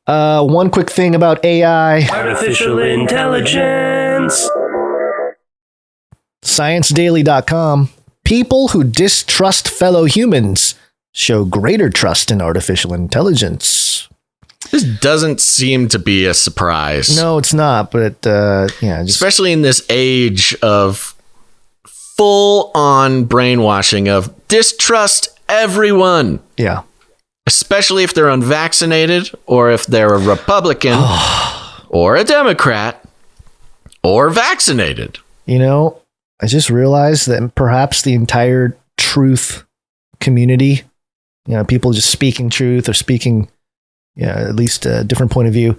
One quick thing about AI. Artificial intelligence. ScienceDaily.com. People who distrust fellow humans show greater trust in artificial intelligence. This doesn't seem to be a surprise. No, it's not. But especially in this age of full-on brainwashing of distrust everyone. Yeah. Especially if they're unvaccinated or if they're a Republican or a Democrat or vaccinated. You know, I just realized that perhaps the entire truth community, people just speaking truth or speaking, at least a different point of view,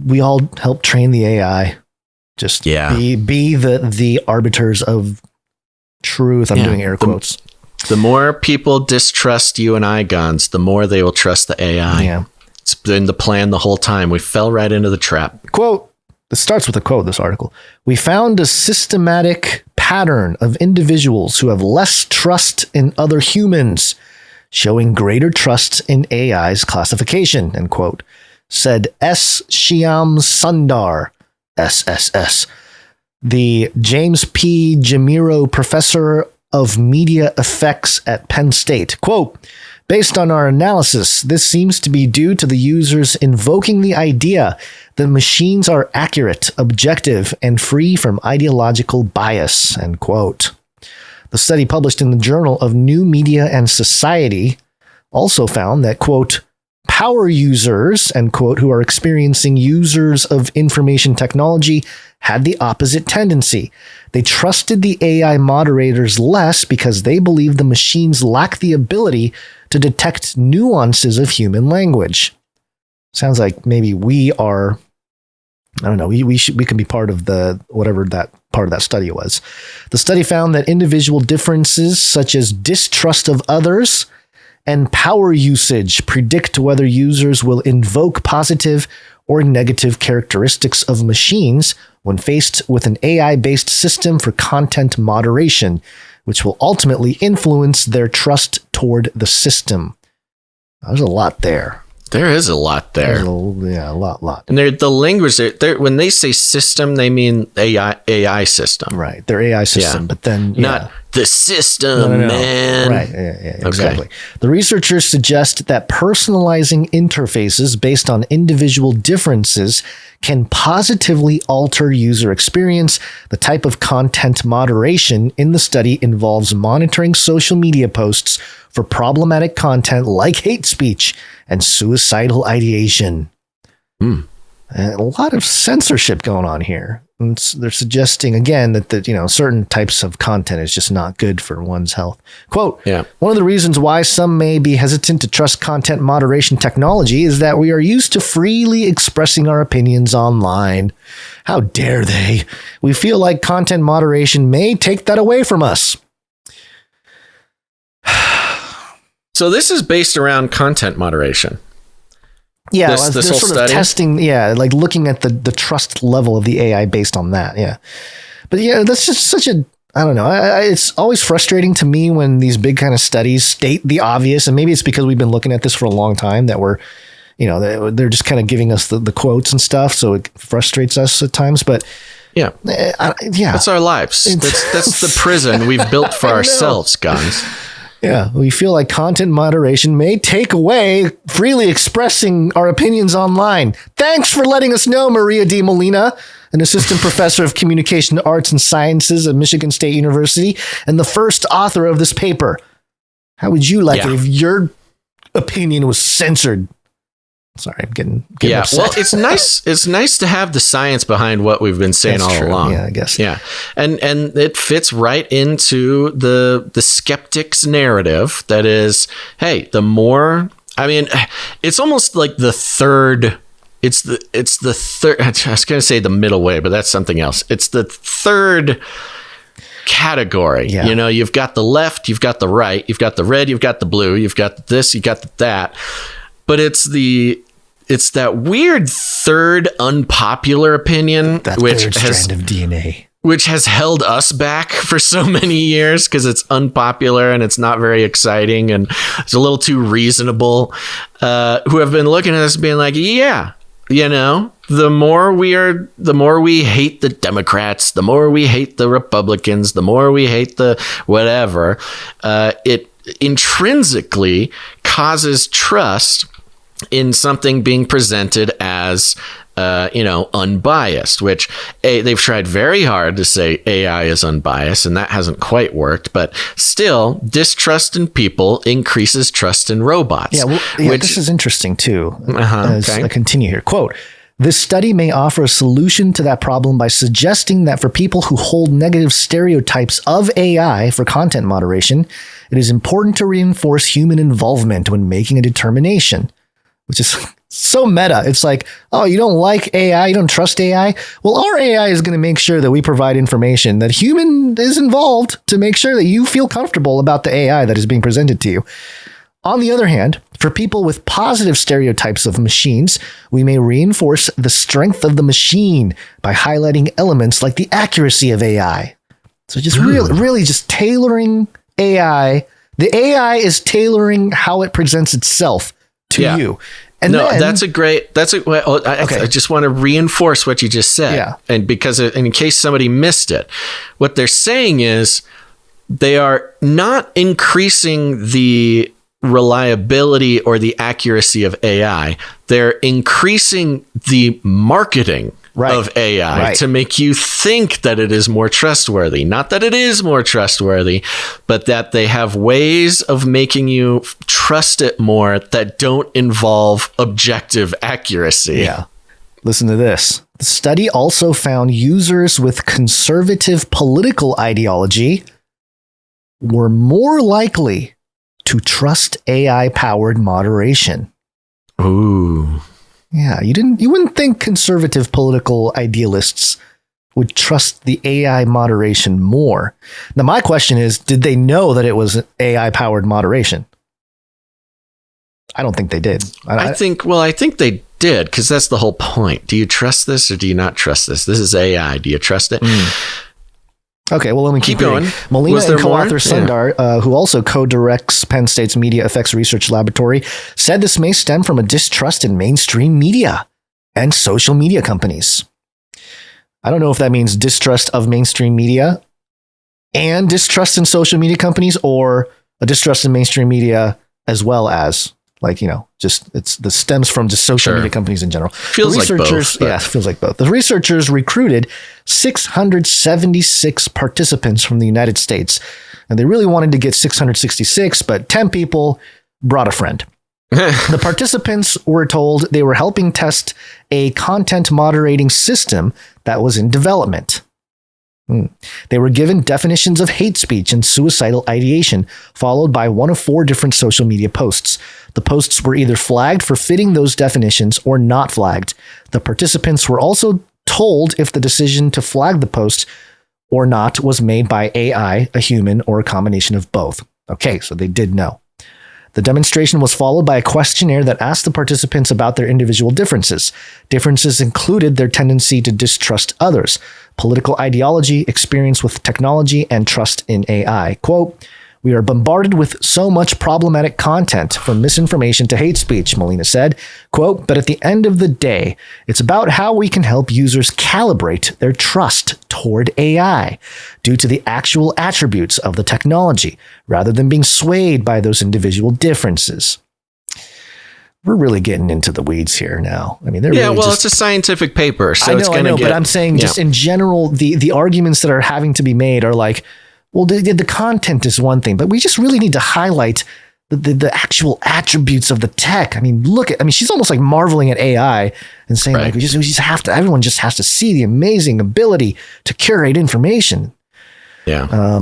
we all help train the AI. Just be the arbiters of truth. I'm doing air quotes. The more people distrust you and I, Guns, the more they will trust the AI. Yeah. It's been the plan the whole time. We fell right into the trap. Quote, this starts with a quote, this article. We found a systematic pattern of individuals who have less trust in other humans, showing greater trust in AI's classification, end quote, said S. Shyam Sundar, SSS, the James P. Jamiro Professor of Media Effects at Penn State. Quote, based on our analysis, this seems to be due to the users invoking the idea that machines are accurate, objective, and free from ideological bias, end quote. The study published in the Journal of New Media and Society also found that, quote, power users, end quote, who are experiencing users of information technology had the opposite tendency. They trusted the AI moderators less because they believed the machines lack the ability to detect nuances of human language. Sounds like maybe we are, I don't know, we can be part of the, whatever that part of that study was. The study found that individual differences such as distrust of others and power usage predict whether users will invoke positive or negative characteristics of machines when faced with an AI-based system for content moderation, which will ultimately influence their trust toward the system. There's a lot there. There is a lot there. A lot. And the language, when they say system, they mean AI system. Right, their AI system, but then... Not the system, man. Right, exactly. Okay. The researchers suggest that personalizing interfaces based on individual differences can positively alter user experience. The type of content moderation in the study involves monitoring social media posts for problematic content like hate speech and suicidal ideation. And a lot of censorship going on here. And they're suggesting again that certain types of content is just not good for one's health. Quote, one of the reasons why some may be hesitant to trust content moderation technology is that we are used to freely expressing our opinions online. How dare they? We feel like content moderation may take that away from us. So this is based around content moderation. Yeah, this they're whole sort study? of testing, like looking at the trust level of the AI based on that, But that's just such a, I don't know, it's always frustrating to me when these big kind of studies state the obvious, and maybe it's because we've been looking at this for a long time that we're, they're just kind of giving us the quotes and stuff, so it frustrates us at times, but... Yeah. That's our lives. That's the prison we've built for ourselves, Guns. Yeah, we feel like content moderation may take away freely expressing our opinions online. Thanks for letting us know, Maria D. Molina, an assistant professor of communication arts and sciences at Michigan State University and the first author of this paper. How would you like it if your opinion was censored? Sorry, I'm getting upset. Well, it's nice. It's nice to have the science behind what we've been saying all along. Yeah, I guess. Yeah, and it fits right into the skeptic's narrative. That is, hey, the more. I mean, it's almost like the third. It's the third. I was going to say the middle way, but that's something else. It's the third category. Yeah. You've got the left, you've got the right, you've got the red, you've got the blue, you've got this, you've got that. But it's that weird third unpopular opinion, that third strand of DNA, which has held us back for so many years because it's unpopular and it's not very exciting and it's a little too reasonable, who have been looking at us being like, yeah, you know, the more we hate the Democrats, the more we hate the Republicans, the more we hate the whatever, it intrinsically causes trust in something being presented as unbiased, which they've tried very hard to say AI is unbiased, and that hasn't quite worked. But still, distrust in people increases trust in robots. Yeah, this is interesting too. As okay. I continue here, quote, "This study may offer a solution to that problem by suggesting that for people who hold negative stereotypes of AI for content moderation, it is important to reinforce human involvement when making a determination," which is so meta. It's like, oh, you don't like AI, you don't trust AI? Well, our AI is going to make sure that we provide information that human is involved to make sure that you feel comfortable about the AI that is being presented to you. On the other hand, for people with positive stereotypes of machines, we may reinforce the strength of the machine by highlighting elements like the accuracy of AI. So just really just tailoring AI. The AI is tailoring how it presents itself to you. And I just want to reinforce what you just said. Yeah. And because in case somebody missed it, what they're saying is they are not increasing the reliability or the accuracy of AI. They're increasing the marketing of AI to make you think that it is more trustworthy. Not that it is more trustworthy, but that they have ways of making you trust it more that don't involve objective accuracy. Yeah. Listen to this. The study also found users with conservative political ideology were more likely to trust AI-powered moderation. Ooh. Yeah, you wouldn't think conservative political idealists would trust the AI moderation more. Now, my question is, did they know that it was AI-powered moderation? I don't think they did. I think they did, because that's the whole point. Do you trust this or do you not trust this? This is AI. Do you trust it? Okay, well, let me keep going. Molina and co-author Sundar, who also co-directs Penn State's Media Effects Research Laboratory, said this may stem from a distrust in mainstream media and social media companies. I don't know if that means distrust of mainstream media and distrust in social media companies, or a distrust in mainstream media as well as, like, the stems from just social media companies in general. Feels like both. Yeah, it feels like both. The researchers recruited 676 participants from the United States, and they really wanted to get 666, but 10 people brought a friend. The participants were told they were helping test a content moderating system that was in development. They were given definitions of hate speech and suicidal ideation, followed by one of 4 different social media posts. The posts were either flagged for fitting those definitions or not flagged. The participants were also told if the decision to flag the post or not was made by AI, a human, or a combination of both. Okay, so they did know. The demonstration was followed by a questionnaire that asked the participants about their individual differences. Differences included their tendency to distrust others, political ideology, experience with technology, and trust in AI. Quote, "We are bombarded with so much problematic content, from misinformation to hate speech," Molina said. Quote, "But at the end of the day, it's about how we can help users calibrate their trust toward AI due to the actual attributes of the technology, rather than being swayed by those individual differences." We're really getting into the weeds here now. I mean, it's a scientific paper, so it's going to get. But I'm saying just in general, the arguments that are having to be made are like, well, the content is one thing, but we just really need to highlight the actual attributes of the tech. I mean, she's almost like marveling at AI and saying, like, we just have to, everyone just has to see the amazing ability to curate information. Yeah.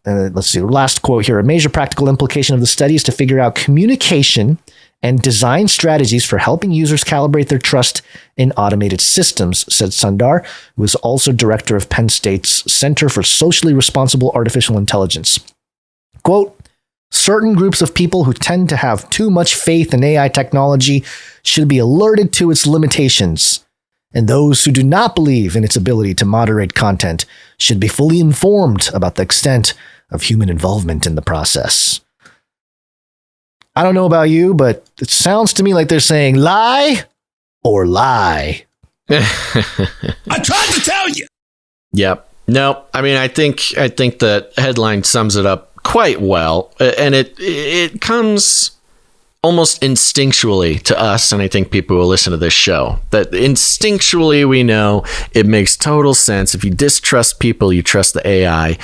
Let's see. Last quote here. "A major practical implication of the study is to figure out communication and design strategies for helping users calibrate their trust in automated systems," said Sundar, who is also director of Penn State's Center for Socially Responsible Artificial Intelligence. Quote, "Certain groups of people who tend to have too much faith in AI technology should be alerted to its limitations. and those who do not believe in its ability to moderate content should be fully informed about the extent of human involvement in the process. I don't know about you, but it sounds to me like they're saying lie or lie. I tried to tell you. Yep. No, I mean, I think the headline sums it up quite well, and it comes almost instinctually to us, and I think people who listen to this show, that instinctually we know it makes total sense. If you distrust people, you trust the AI.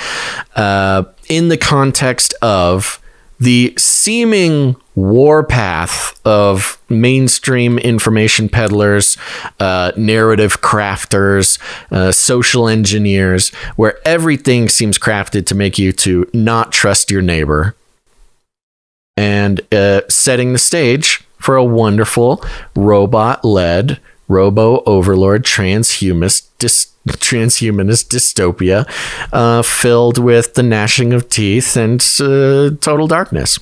In the context of the seeming warpath of mainstream information peddlers, narrative crafters, social engineers, where everything seems crafted to make you to not trust your neighbor, and setting the stage for a wonderful robot-led, robo-overlord transhumanist dystopia filled with the gnashing of teeth and total darkness.